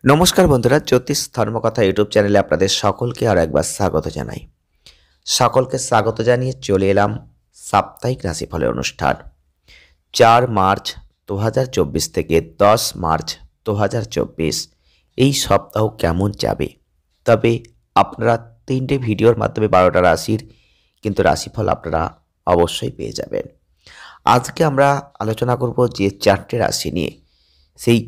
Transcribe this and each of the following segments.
নমস্কার বন্ধুরা, জ্যোতিষ ধর্মকথা ইউটিউব চ্যানেলে আপনাদের সকলকে আর একবার স্বাগত জানাই। সকলকে স্বাগত জানিয়ে চলে এলাম সাপ্তাহিক রাশিফলের অনুষ্ঠান। 4 মার্চ 2024 থেকে 10 মার্চ 2024 এই সপ্তাহ কেমন যাবে। তবে আপনারা 3টে ভিডিওর মাধ্যমে 12টা রাশির কিন্তু রাশিফল আপনারা অবশ্যই পেয়ে যাবেন। আজকে আমরা আলোচনা করব যে 4টে রাশি নিয়ে। সেই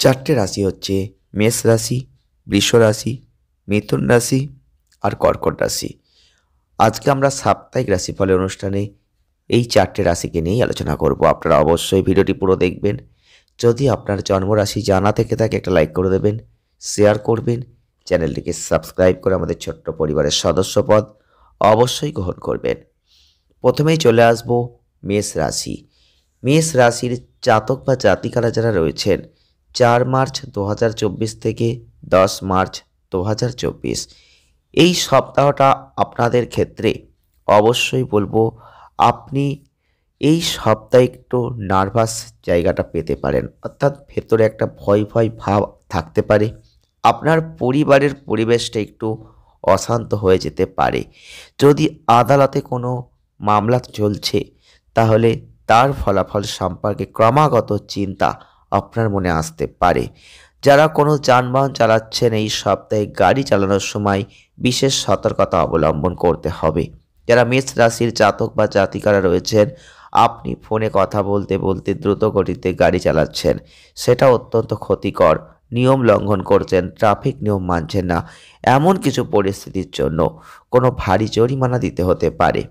4টে রাশি হচ্ছে মেষ রাশি, বৃষ রাশি, মিথুন রাশি আর কর্কট রাশি। আজকে আমরা সাপ্তাহিক রাশিফলের অনুষ্ঠানে এই 4টে রাশিকে নিয়েই আলোচনা করব। আপনারা অবশ্যই ভিডিওটি পুরো দেখবেন। যদি আপনার জন্মরাশি জানা থেকে থাকে একটা লাইক করে দেবেন, শেয়ার করবেন, চ্যানেলটিকে সাবস্ক্রাইব করে আমাদের ছোট্ট পরিবারের সদস্যপদ অবশ্যই গ্রহণ করবেন। প্রথমেই চলে আসব মেষ রাশি। মেষ রাশির জাতক বা জাতিকারা যারা রয়েছেন 4 মার্চ 2024 থেকে 10 মার্চ 2024 এই সপ্তাহটা আপনাদের ক্ষেত্রে অবশ্যই বলবো আপনি এই সপ্তাহে একটু নার্ভাস জায়গাটা পেতে পারেন, অর্থাৎ ভেতরে একটা ভয় ভয় ভাব থাকতে পারে। আপনার পরিবারের পরিবেশটা একটু অশান্ত হয়ে যেতে পারে। যদি আদালতে কোনো মামলা চলছে তাহলে তার ফলাফল সম্পর্কে ক্রমাগত চিন্তা আপনার মনে আসতে পারে। যারা কোনো যানবাহন চালাচ্ছেন এই সপ্তাহে গাড়ি চালানোর সময় বিশেষ সতর্কতা অবলম্বন করতে হবে। যারা মেষ রাশির জাতক বা জাতিকারা রয়েছেন, আপনি ফোনে কথা বলতে বলতে দ্রুত গতিতে গাড়ি চালাচ্ছেন, সেটা অত্যন্ত ক্ষতিকর। নিয়ম লঙ্ঘন করছেন, ট্রাফিক নিয়ম মানছেন না, এমন কিছু পরিস্থিতির জন্য কোনো ভারী জরিমানা দিতে হতে পারে।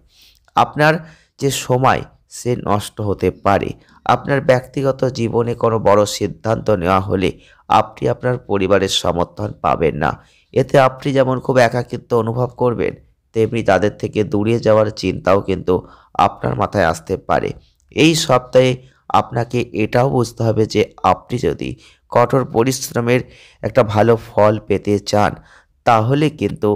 আপনার যে সময় সে নষ্ট হতে পারে। আপনার ব্যক্তিগত জীবনে কোনো বড় সিদ্ধান্ত নেওয়া হলে আপনি আপনার পরিবারের সমর্থন পাবেন না। এতে আপনি যেমন খুব একাকিত্ব অনুভব করবেন, তেমনি তাদের থেকে দূরে যাওয়ার চিন্তাও কিন্তু আপনার মাথায় আসতে পারে। এই সপ্তাহে আপনাকে এটাও বুঝতে হবে যে আপনি যদি কঠোর পরিশ্রমের একটা ভালো ফল পেতে চান, তাহলে কিন্তু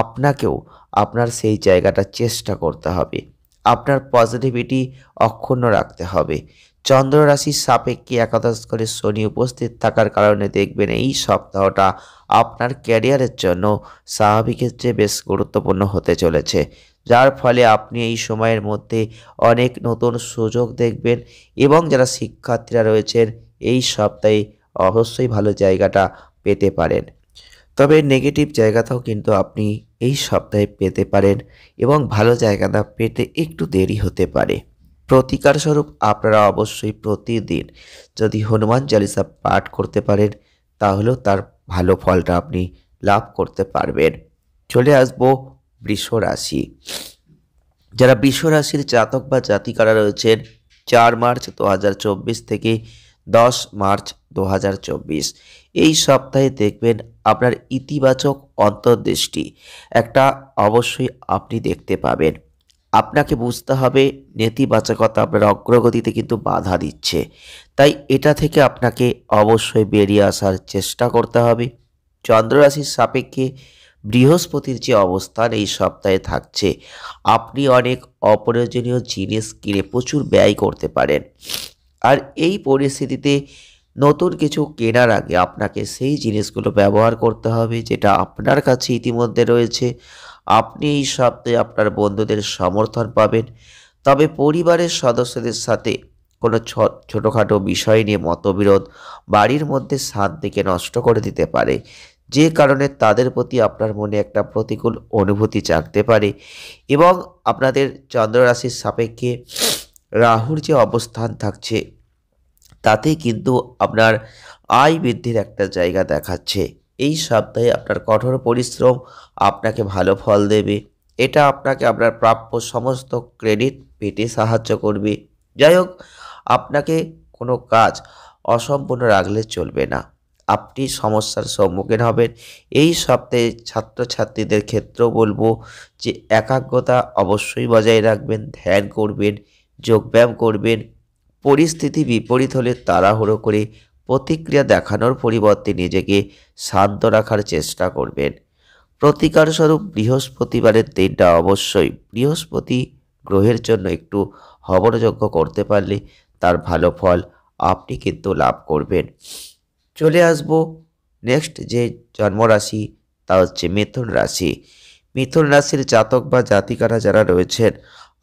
আপনাকেও আপনার সেই জায়গাটা চেষ্টা করতে হবে। আপনার পজিটিভিটি অক্ষুণ্ণ রাখতে হবে। চন্দ্র রাশির সাপেক্ষে একাদশ ঘরে শনি উপস্থিত থাকার কারণে দেখবেন এই সপ্তাহটা আপনার ক্যারিয়ারের জন্য স্বাভাবিকের চেয়ে বেশ গুরুত্বপূর্ণ হতে চলেছে, যার ফলে আপনি এই সময়ের মধ্যে অনেক নতুন সুযোগ দেখবেন এবং যারা শিক্ষার্থীরা রয়েছেন এই সপ্তাহে অবশ্যই ভালো জায়গাটা পেতে পারেন। তবে নেগেটিভ জায়গাটাও কিন্তু আপনি এই সপ্তাহে পেতে পারেন এবং ভালো জায়গাটা পেতে একটু দেরি হতে পারে। প্রতিকার স্বরূপ আপনারা অবশ্যই প্রতিদিন যদি হনুমান চালিসা পাঠ করতে পারেন, তাহলেও তার ভালো ফলটা আপনি লাভ করতে পারবেন। চলে আসবো বৃষ রাশি। যারা বৃষ রাশির জাতক বা জাতিকারা রয়েছেন 4 মার্চ 2024 থেকে 10 মার্চ 2024 এই সপ্তাহে দেখবেন আপনার ইতিবাচক অন্তর্দৃষ্টি একটা অবশ্যই আপনি দেখতে পাবেন। আপনাকে বুঝতে হবে নেতিবাচকতা আপনার অগ্রগতিতে কিন্তু বাধা দিচ্ছে, তাই এটা থেকে আপনাকে অবশ্যই বেরিয়ে আসার চেষ্টা করতে হবে। চন্দ্ররাশির সাপেক্ষে বৃহস্পতির যে অবস্থান এই সপ্তাহে থাকছে, আপনি অনেক অপ্রয়োজনীয় জিনিস কিনে প্রচুর ব্যয় করতে পারেন। আর এই পরিস্থিতিতে নতুন কিছু কেনার আগে আপনাকে সেই জিনিসগুলো ব্যবহার করতে হবে যেটা আপনার কাছে ইতিমধ্যে রয়েছে। আপনি এই সপ্তাহে আপনার বন্ধুদের সমর্থন পাবেন, তবে পরিবারের সদস্যদের সাথে কোনো ছোটোখাটো বিষয় নিয়ে মতবিরোধ বাড়ির মধ্যে শান্তিকে নষ্ট করে দিতে পারে, যে কারণে তাদের প্রতি আপনার মনে একটা প্রতিকূল অনুভূতি জাগতে পারে। এবং আপনাদের চন্দ্ররাশির সাপেক্ষে রাহুর যে অবস্থান থাকছে, তাতে কিন্তু আপনার আয় বৃদ্ধির একটা জায়গা দেখাচ্ছে। এই সপ্তাহে আপনার কঠোর পরিশ্রম আপনাকে ভালো ফল দেবে। এটা আপনাকে আপনার প্রাপ্য সমস্ত ক্রেডিট পেতে সাহায্য করবে। যাই হোক, আপনাকে কোনো কাজ অসম্পূর্ণ রাখলে চলবে না, আপনি সমস্যার সম্মুখীন হবেন। এই সপ্তাহে ছাত্রছাত্রীদের ক্ষেত্রেও বলবো যে একাগ্রতা অবশ্যই বজায় রাখবেন, ধ্যান করবেন, যোগব্যায়াম করবেন। পরিস্থিতি বিপরীত হলে তাড়াহুড়ো করে প্রতিক্রিয়া দেখানোর পরিবর্তে নিজেকে শান্ত রাখার চেষ্টা করবেন। প্রতিকার স্বরূপ বৃহস্পতিবারের দিনটা অবশ্যই বৃহস্পতি গ্রহের জন্য একটু হবনযজ্ঞ করতে পারলে তার ভালো ফল আপনি কিন্তু লাভ করবেন। চলে আসব নেক্সট যে জন্মরাশি তা হচ্ছে মিথুন রাশি। মিথুন রাশির জাতক বা জাতিকারা যারা রয়েছেন,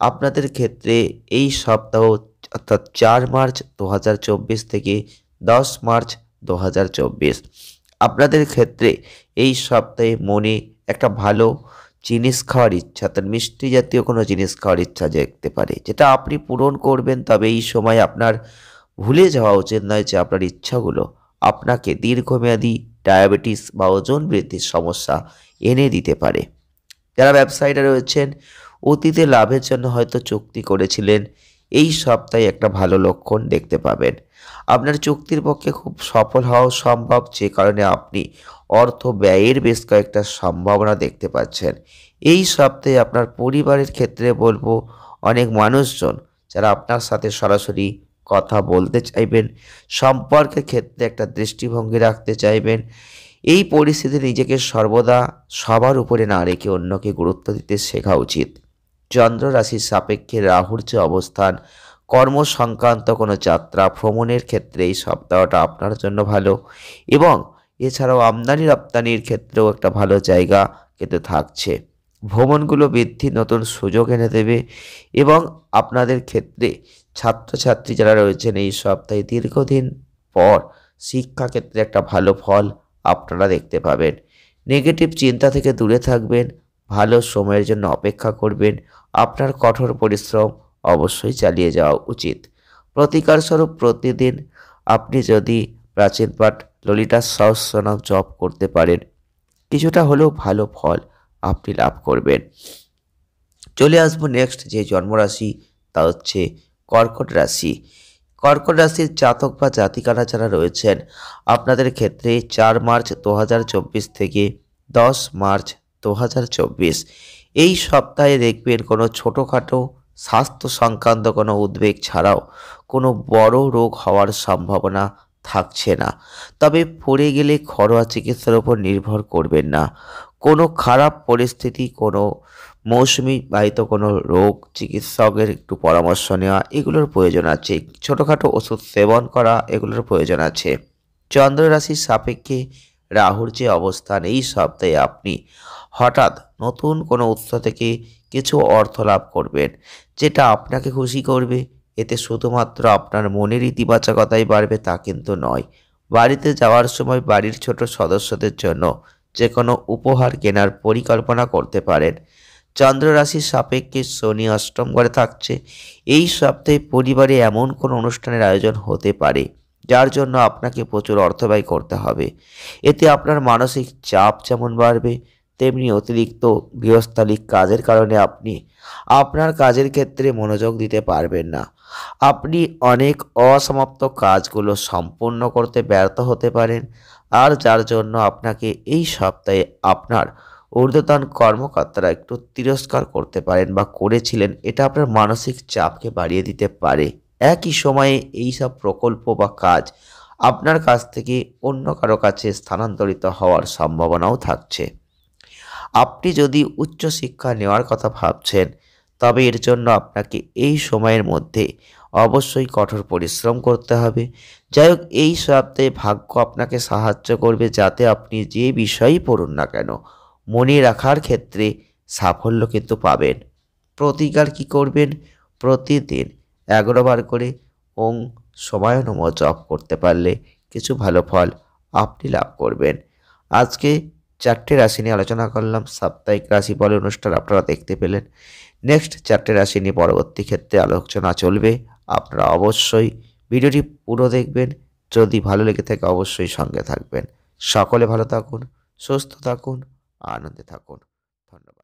আপনাদের ক্ষেত্রে এই সপ্তাহ অর্থাৎ 4 মার্চ 2024 থেকে 10 মার্চ 2024 আপনাদের ক্ষেত্রে এই সপ্তাহে মনে একটা ভালো জিনিস খাওয়ার ইচ্ছা, অর্থাৎ মিষ্টি জাতীয় কোনো জিনিস খাওয়ার ইচ্ছা জাগতে পারে, যেটা আপনি পূরণ করবেন। তবে এই সময় আপনার ভুলে যাওয়া উচিত নয় যে আপনার ইচ্ছাগুলো আপনাকে দীর্ঘমেয়াদী ডায়াবেটিস বা ওজন বৃদ্ধির সমস্যা এনে দিতে পারে। যারা ব্যবসায়ীরা রয়েছেন, অতীতে লাভের জন্য হয়তো চুক্তি করেছিলেন, এই সপ্তাহে একটা ভালো লক্ষণ দেখতে পাবেন। আপনার চুক্তির পক্ষে খুব সফল হওয়া সম্ভব, যে কারণে আপনি অর্থ ব্যয়ের বেশ কয়েকটা সম্ভাবনা দেখতে পাচ্ছেন। এই সপ্তাহে আপনার পরিবারের ক্ষেত্রে বলবো, অনেক মানুষজন যারা আপনার সাথে সরাসরি কথা বলতে চাইবেন, সম্পর্কের ক্ষেত্রে একটা দৃষ্টিভঙ্গি রাখতে চাইবেন। এই পরিস্থিতিতে নিজেকে সর্বদা সবার উপরে না রেখে অন্যকে গুরুত্ব দিতে শেখা উচিত। চন্দ্র রাশির সাপেক্ষে রাহুর যে অবস্থান, কর্ম সংক্রান্ত কোনো যাত্রা ভ্রমণের ক্ষেত্রে এই সপ্তাহটা আপনার জন্য ভালো, এবং এছাড়াও আমদানি রপ্তানির ক্ষেত্রেও একটা ভালো জায়গা কিন্তু থাকছে। ভ্রমণগুলো বৃদ্ধি নতুন সুযোগ এনে দেবে, এবং আপনাদের ক্ষেত্রে ছাত্রছাত্রী যারা রয়েছেন, এই সপ্তাহে দীর্ঘদিন পর শিক্ষাক্ষেত্রে একটা ভালো ফল আপনারা দেখতে পাবেন। নেগেটিভ চিন্তা থেকে দূরে থাকবেন, ভালো সময়ের জন্য অপেক্ষা করবেন। আপনার কঠোর পরিশ্রম অবশ্যই চালিয়ে যাওয়া উচিত। প্রতিকার স্বরূপ প্রতিদিন আপনি যদি প্রাচীন পাঠ ললিতা সহস্রনাম জপ করতে পারেন, কিছুটা হলেও ভালো ফল আপনি লাভ করবেন। চলে আসবো নেক্সট যে জন্মরাশি, তা হচ্ছে কর্কট রাশি। কর্কট রাশির জাতক বা জাতিকারা যারা রয়েছেন, আপনাদের ক্ষেত্রে 4 মার্চ 2024 থেকে 10 মার্চ 2024 এই সপ্তাহে দেখবেন কোনো ছোটোখাটো স্বাস্থ্য সংক্রান্ত কোনো উদ্বেগ ছাড়াও কোনো বড় রোগ হওয়ার সম্ভাবনা থাকছে না। তবে পড়ে গেলে ঘরোয়া চিকিৎসার উপর নির্ভর করবেন না। কোনো খারাপ পরিস্থিতি, কোনো মৌসুমি বাহিত কোনো রোগ, চিকিৎসকের একটু পরামর্শ নেওয়া, এগুলোর প্রয়োজন আছে। ছোটোখাটো ওষুধ সেবন করা, এগুলোর প্রয়োজন আছে। চন্দ্র রাশির সাপেক্ষে রাহুর যে অবস্থান, এই সপ্তাহে আপনি হঠাৎ নতুন কোনো উৎস থেকে কিছু অর্থ লাভ করবেন, যেটা আপনাকে খুশি করবে। এতে শুধুমাত্র আপনার মনের ইতিবাচকতাই বাড়বে তা কিন্তু নয়। বাড়িতে যাওয়ার সময় বাড়ির ছোট সদস্যদের জন্য যে কোনো উপহার কেনার পরিকল্পনা করতে পারেন। চন্দ্র রাশির সাপেক্ষে শনি অষ্টম ঘরে থাকছে। এই সপ্তাহে পরিবারে এমন কোনো অনুষ্ঠানের আয়োজন হতে পারে যার জন্য আপনাকে প্রচুর অর্থ ব্যয় করতে হবে। এতে আপনার মানসিক চাপ যেমন বাড়বে, তেমনি অতিরিক্ত গৃহস্থালিক কাজের কারণে আপনি আপনার কাজের ক্ষেত্রে মনোযোগ দিতে পারবেন না। আপনি অনেক অসমাপ্ত কাজগুলো সম্পূর্ণ করতে ব্যর্থ হতে পারেন, আর যার জন্য আপনাকে এই সপ্তাহে আপনার ঊর্ধ্বতন কর্মকর্তারা একটু তিরস্কার করতে পারেন বা করেছিলেন। এটা আপনার মানসিক চাপকে বাড়িয়ে দিতে পারে। একই সময়ে এই সব প্রকল্প বা কাজ আপনার কাছ থেকে অন্য কারো কাছে স্থানান্তরিত হওয়ার সম্ভাবনাও থাকছে। আপনি যদি উচ্চশিক্ষা নেওয়ার কথা ভাবছেন, তবে এর জন্য আপনাকে এই সময়ের মধ্যে অবশ্যই কঠোর পরিশ্রম করতে হবে। যাই হোক, এই সপ্তাহে ভাগ্য আপনাকে সাহায্য করবে, যাতে আপনি যে বিষয়ই পড়ুন না কেন মনে রাখার ক্ষেত্রে সাফল্য কিন্তু পাবেন। প্রতিকার কি করবেন? প্রতিদিন 11 বার করে ওং সময় নম জপ করতে পারলে কিছু ভালো ফল আপনি লাভ করবেন। আজকে 4টে রাশি নিয়ে আলোচনা করলাম। সাপ্তাহিক রাশি ফলের অনুষ্ঠান আপনারা দেখতে পেলেন। নেক্সট 4টে রাশি নিয়ে পরবর্তী ক্ষেত্রে আলোচনা চলবে। আপনারা অবশ্যই ভিডিওটি পুরো দেখবেন। যদি ভালো লেগে থাকে অবশ্যই সঙ্গে থাকবেন। সকলে ভালো থাকুন, সুস্থ থাকুন, আনন্দে থাকুন। ধন্যবাদ।